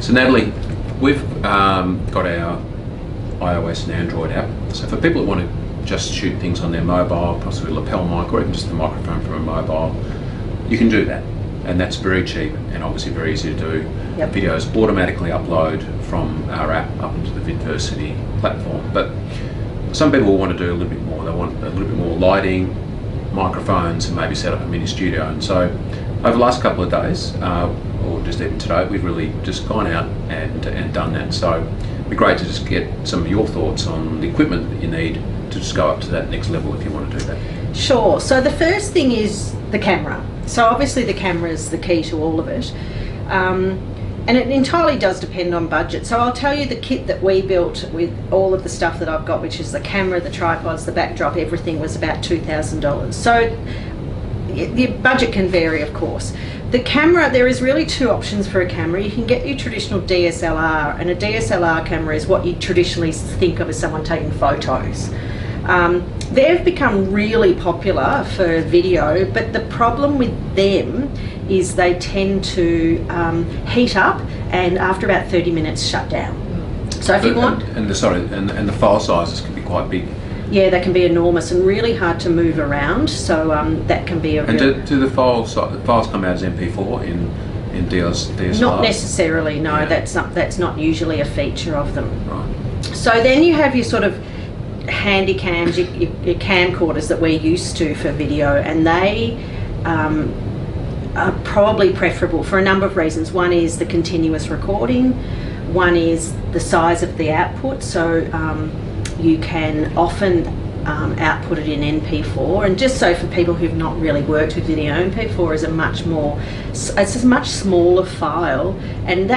So Natalie, we've got our iOS and Android app. So for people that want to just shoot things on their mobile, possibly a lapel mic or even just the microphone from a mobile, you can do that. And that's very cheap and obviously very easy to do. Yep. Videos automatically upload from our app up into the Vidversity platform. But some people will want to do a little bit more. They want a little bit more lighting, microphones, and maybe set up a mini studio. And so over the last couple of days, or just even today, we've really just gone out and done that. So it'd be great to just get some of your thoughts on the equipment that you need to just go up to that next level if you want to do that. Sure. So the first thing is the camera. So obviously the camera is the key to all of it. And it entirely does depend on budget. So I'll tell you the kit that we built with all of the stuff that I've got, which is the camera, the tripods, the backdrop, everything was about $2,000. So the budget can vary, of course. The camera, there is really two options for a camera. You can get your traditional DSLR, and a DSLR camera is what you traditionally think of as someone taking photos. They've become really popular for video, but the problem with them is they tend to heat up and after about 30 minutes shut down. So if you want... And the file sizes can be quite big. Yeah, they can be enormous and really hard to move around, so that can be a... And do the files come out as MP4 in DSLR? Not necessarily, no. Yeah. That's not usually a feature of them. Right. So then you have your sort of handy cams, your camcorders that we're used to for video, and they are probably preferable for a number of reasons. One is the continuous recording, one is the size of the output, so you can often output it in MP4, and just so for people who've not really worked with video, MP4 is it's a much smaller file, and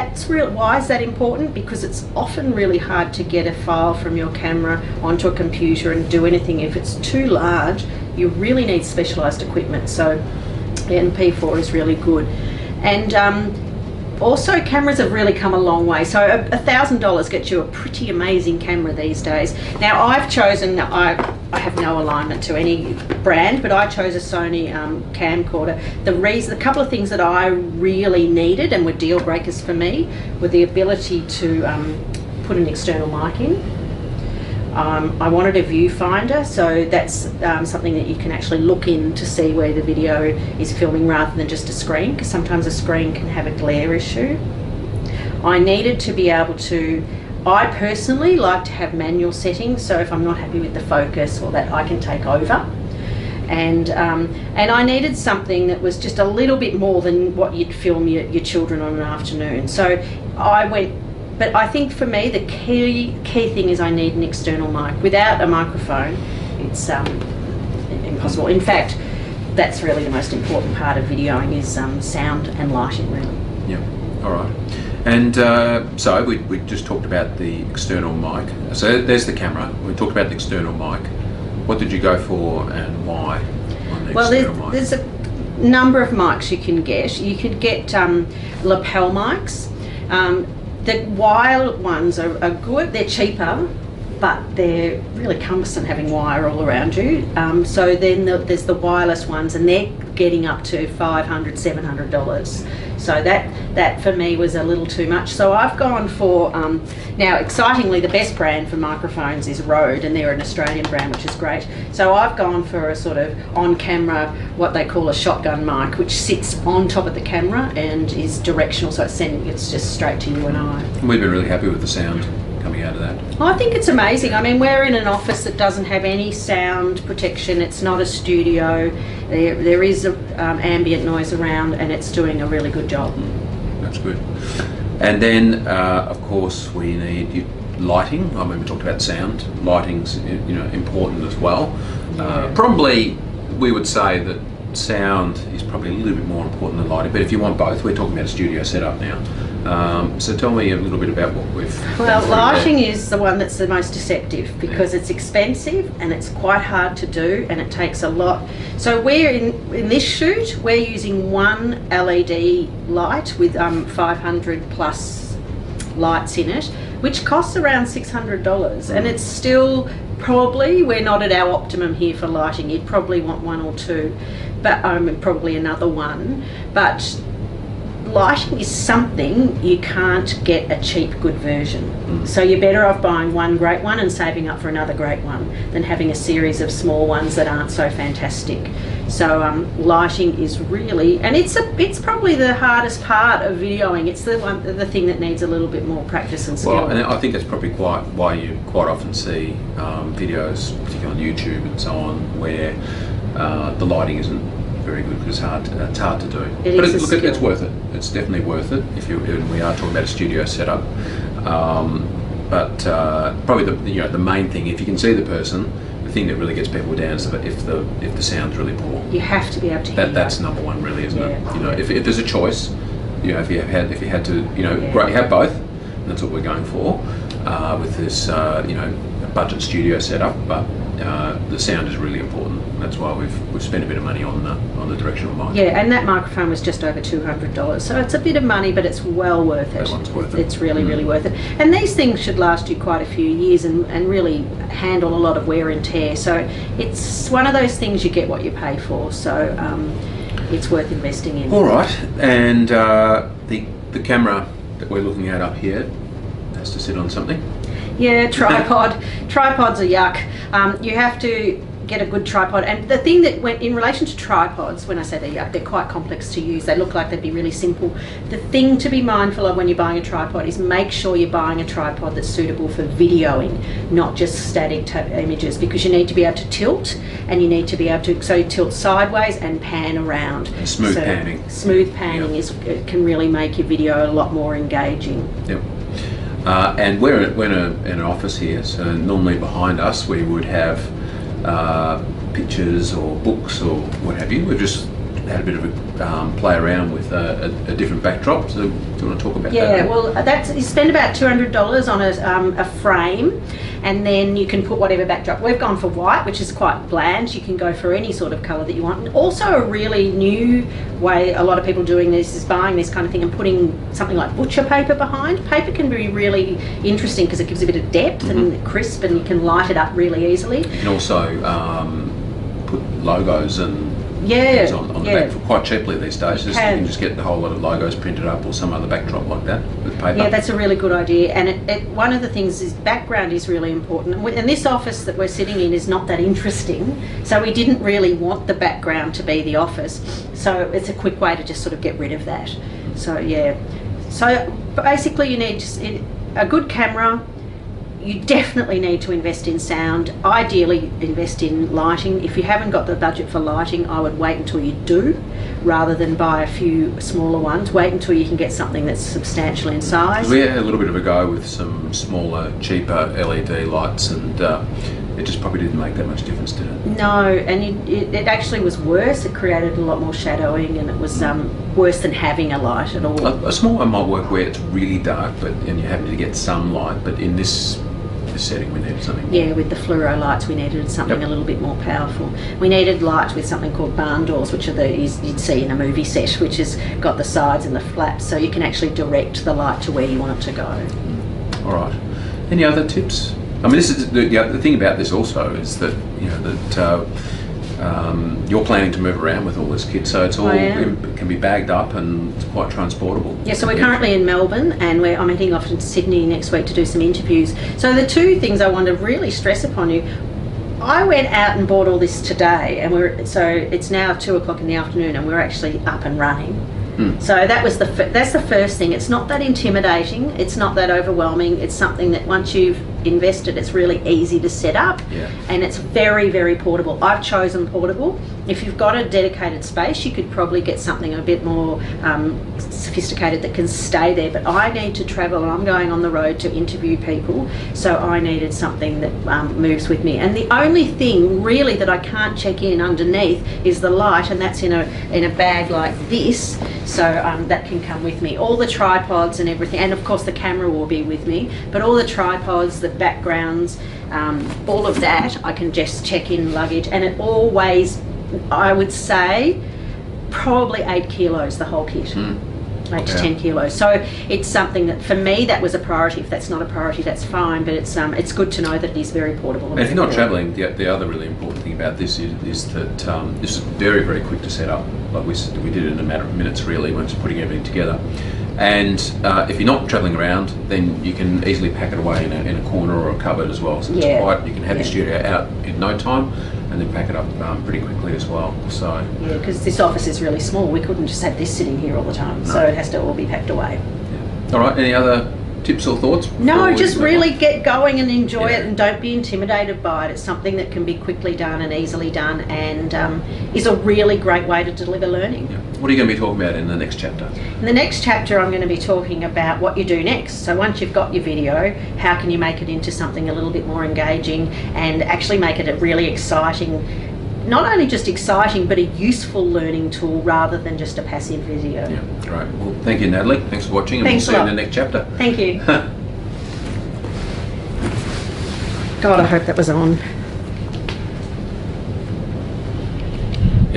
why is that important? Because it's often really hard to get a file from your camera onto a computer and do anything. If it's too large, you really need specialised equipment, so MP4 is really good. And also, cameras have really come a long way. So $1,000 gets you a pretty amazing camera these days. Now I've chosen, I have no alignment to any brand, but I chose a Sony camcorder. The couple of things that I really needed and were deal breakers for me were the ability to put an external mic in. I wanted a viewfinder, so that's something that you can actually look in to see where the video is filming rather than just a screen, because sometimes a screen can have a glare issue. I needed to be able to, I personally like to have manual settings, so if I'm not happy with the focus or that, I can take over. And I needed something that was just a little bit more than what you'd film your children on an afternoon. So I went, but I think for me the key thing is I need an external mic. Without a microphone, it's impossible. In fact, that's really the most important part of videoing is sound and lighting, really. Yeah, all right. And so we just talked about the external mic. So there's the camera. We talked about the external mic. What did you go for and why on the external mic? There's a number of mics you can get. You could get lapel mics. The wire ones are good. They're cheaper, but they're really cumbersome having wire all around you. So then there's the wireless ones, and they're getting up to $500, $700. So that for me was a little too much. So I've gone for, now excitingly, the best brand for microphones is Rode, and they're an Australian brand, which is great. So I've gone for a sort of on-camera, what they call a shotgun mic, which sits on top of the camera and is directional, so it's just straight to you and I. We've been really happy with the sound coming out of that. I think it's amazing. I mean, we're in an office that doesn't have any sound protection. It's not a studio. There is ambient noise around, and it's doing a really good job. That's good. And then, of course, we need lighting. I mean, we talked about sound. Lighting's important as well. Yeah. Probably, we would say that sound is probably a little bit more important than lighting. But if you want both, we're talking about a studio setup now. So tell me a little bit about what we've... Well, lighting is the one that's the most deceptive because it's expensive and it's quite hard to do and it takes a lot. So we're in this shoot, we're using one LED light with 500 plus lights in it, which costs around $600, and it's still probably, we're not at our optimum here for lighting. You'd probably want one or two, but probably another one. But lighting is something you can't get a cheap, good version. So you're better off buying one great one and saving up for another great one than having a series of small ones that aren't so fantastic. So lighting is really, and it's probably the hardest part of videoing. It's the thing that needs a little bit more practice and skill. Well, and I think that's probably why you quite often see videos, particularly on YouTube and so on, where the lighting isn't very good because it's hard to do. It's worth it. It's definitely worth it if we are talking about a studio setup. But probably the main thing, if you can see the person, the thing that really gets people down is that if the sound's really poor. You have to be able to hear that's number one, really, isn't it? If there's a choice, if you had to, great, you have both, and that's what we're going for with this, a budget studio setup, but the sound is really important. That's why we've spent a bit of money on the directional mic. Yeah, and that microphone was just over $200, so it's a bit of money, but it's well worth it. That one's worth it. It's really, really worth it. And these things should last you quite a few years and really handle a lot of wear and tear. So it's one of those things you get what you pay for. So it's worth investing in. All right, and the camera that we're looking at up here has to sit on something. Yeah, tripod. Tripods are yuck. You have to get a good tripod, and the thing that in relation to tripods, when I say they're yuck, they're quite complex to use. They look like they'd be really simple. The thing to be mindful of when you're buying a tripod is make sure you're buying a tripod that's suitable for videoing, not just static images, because you need to be able to tilt, and you need to be able to tilt sideways and pan around. And smooth panning. Smooth panning can really make your video a lot more engaging. Yep. And we're in an office here, so normally behind us we would have pictures or books or what have you. We've just had a bit of a play around with a different backdrop. So do you want to talk about that? Yeah, well, you spend about $200 on a frame, and then you can put whatever backdrop. We've gone for white, which is quite bland. You can go for any sort of colour that you want. And also a really new way a lot of people doing this is buying this kind of thing and putting something like butcher paper behind. Paper can be really interesting because it gives a bit of depth and crisp, and you can light it up really easily. You can also put logos and things on the back for quite cheaply these days. You can just get the whole lot of logos printed up or some other backdrop like that with paper. Yeah, that's a really good idea. And one of the things is background is really important. And this office that we're sitting in is not that interesting, so we didn't really want the background to be the office. So it's a quick way to just sort of get rid of that. So yeah. So basically you need just a good camera. You definitely need to invest in sound. Ideally invest in lighting. If you haven't got the budget for lighting, I would wait until you do, rather than buy a few smaller ones. Wait until you can get something that's substantial in size. We had a little bit of a go with some smaller, cheaper LED lights, and it just probably didn't make that much difference, did it? No, and it actually was worse. It created a lot more shadowing, and it was worse than having a light at all. A small one might work where it's really dark, and you're having to get some light, but in this setting we needed something. Yeah, with the fluoro lights we needed something a little bit more powerful. We needed light with something called barn doors, which are you'd see in a movie set, which has got the sides and the flaps, so you can actually direct the light to where you want it to go. All right. Any other tips? I mean, this is the thing about this also is that you're planning to move around with all this kit, so it's all it can be bagged up and it's quite transportable. Yeah, so we're currently in Melbourne, and I'm heading off to Sydney next week to do some interviews. So the two things I want to really stress upon you, I went out and bought all this today, and so it's now 2:00 in the afternoon, and we're actually up and running. So that's the first thing. It's not that intimidating. It's not that overwhelming. It's something that once you've invested, it's really easy to set up, and it's very, very portable. I've chosen portable. If you've got a dedicated space, you could probably get something a bit more sophisticated that can stay there, but I need to travel, and I'm going on the road to interview people, so I needed something that moves with me. And the only thing really that I can't check in underneath is the light, and that's in a bag like this, so that can come with me. All the tripods and everything, and of course the camera will be with me, but all the tripods, the backgrounds, all of that I can just check in luggage, and it all weighs, I would say, probably 8 kilos, the whole kit. 8 to Yeah. 10 kilos. So it's something that, for me, that was a priority. If that's not a priority, that's fine, but it's good to know that it is very portable. And if you're not travelling, the other really important thing about this is that this is very, very quick to set up. Like we did it in a matter of minutes, really, when just putting everything together. And if you're not travelling around, then you can easily pack it away in a corner or a cupboard as well. So it's quite, you can have your studio out in no time, and then pack it up pretty quickly as well. So yeah, because this office is really small, we couldn't just have this sitting here all the time, so it has to all be packed away. All right, any other tips or thoughts? No, just really get going and enjoy it, and don't be intimidated by it. It's something that can be quickly done and easily done, and is a really great way to deliver learning. Yeah. What are you going to be talking about in the next chapter? In the next chapter, I'm going to be talking about what you do next. So once you've got your video, how can you make it into something a little bit more engaging and actually make it a really exciting, not only just exciting, but a useful learning tool rather than just a passive video. Yeah, great. Well, thank you, Natalie. Thanks for watching, and Thanks we'll see a you in lot. the next chapter. Thank you. God, I hope that was on.